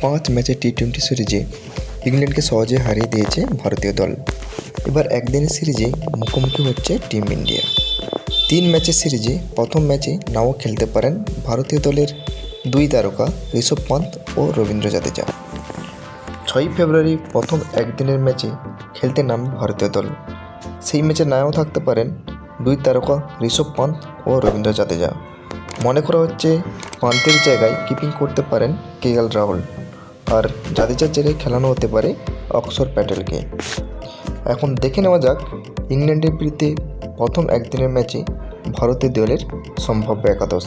5 ম্যাচের টি-20 সিরিজে ইংল্যান্ডকে সহজে হারিয়ে দিয়েছে ভারতীয় দল। এবার একদিনের সিরিজে মুখোমুখি হচ্ছে টিম ইন্ডিয়া। 3 ম্যাচের সিরিজে প্রথম ম্যাচে নাও খেলতে পারেন ভারতীয় দলের 2 তারকা ঋষভ পান্ত ও রবীন্দ্র জাদেজা। 6 ফেব্রুয়ারি প্রথম একদিনের ম্যাচে খেলতে নামে ভারতীয় দল। সেই ম্যাচে নাও থাকতে পারেন 2 তারকা ঋষভ পান্ত ও রবীন্দ্র জাদেজা। মনে করা হচ্ছে পান্তের জায়গায় কিপিং করতে পারেন কেএল রাহুল, আর জাদেজার জায়গায় খেলানো হতে পারে অক্ষর প্যাটেলকে। এখন দেখে নেওয়া যাক ইংল্যান্ডের বিরুদ্ধে প্রথম একদিনের ম্যাচে ভারতীয় দলের সম্ভাব্য একাদশ।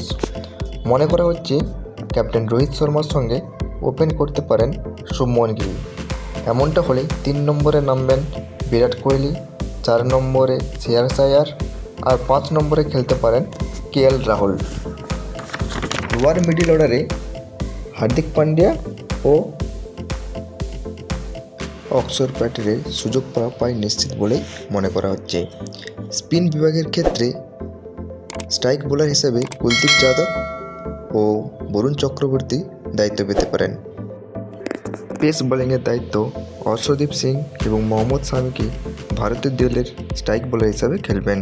মনে করা হচ্ছে ক্যাপ্টেন রোহিত শর্মার সঙ্গে ওপেন করতে পারেন শুভমন গিল। এমনটা হলে 3 নম্বরে নামবেন বিরাট কোহলি, 4 নম্বরে শ্রেয়াস আয়ার আর 5 নম্বরে খেলতে পারেন কেএল রাহুল। লোয়ার মিডল অর্ডারে হার্দিক পান্ডিয়া ও অক্ষর প্যাটেলের সুযোগ পাওয়া প্রায় নিশ্চিত বলেই মনে করা হচ্ছে। স্পিন বিভাগের ক্ষেত্রে স্ট্রাইক বোলার হিসেবে কুলদীপ যাদব ও বরুণ চক্রবর্তী দায়িত্ব পেতে পারেন। পেস বোলিংয়ের দায়িত্ব অর্শদীপ সিং এবং মোহাম্মদ শামিকে ভারতীয় দলের স্ট্রাইক বোলার হিসেবে খেলবেন।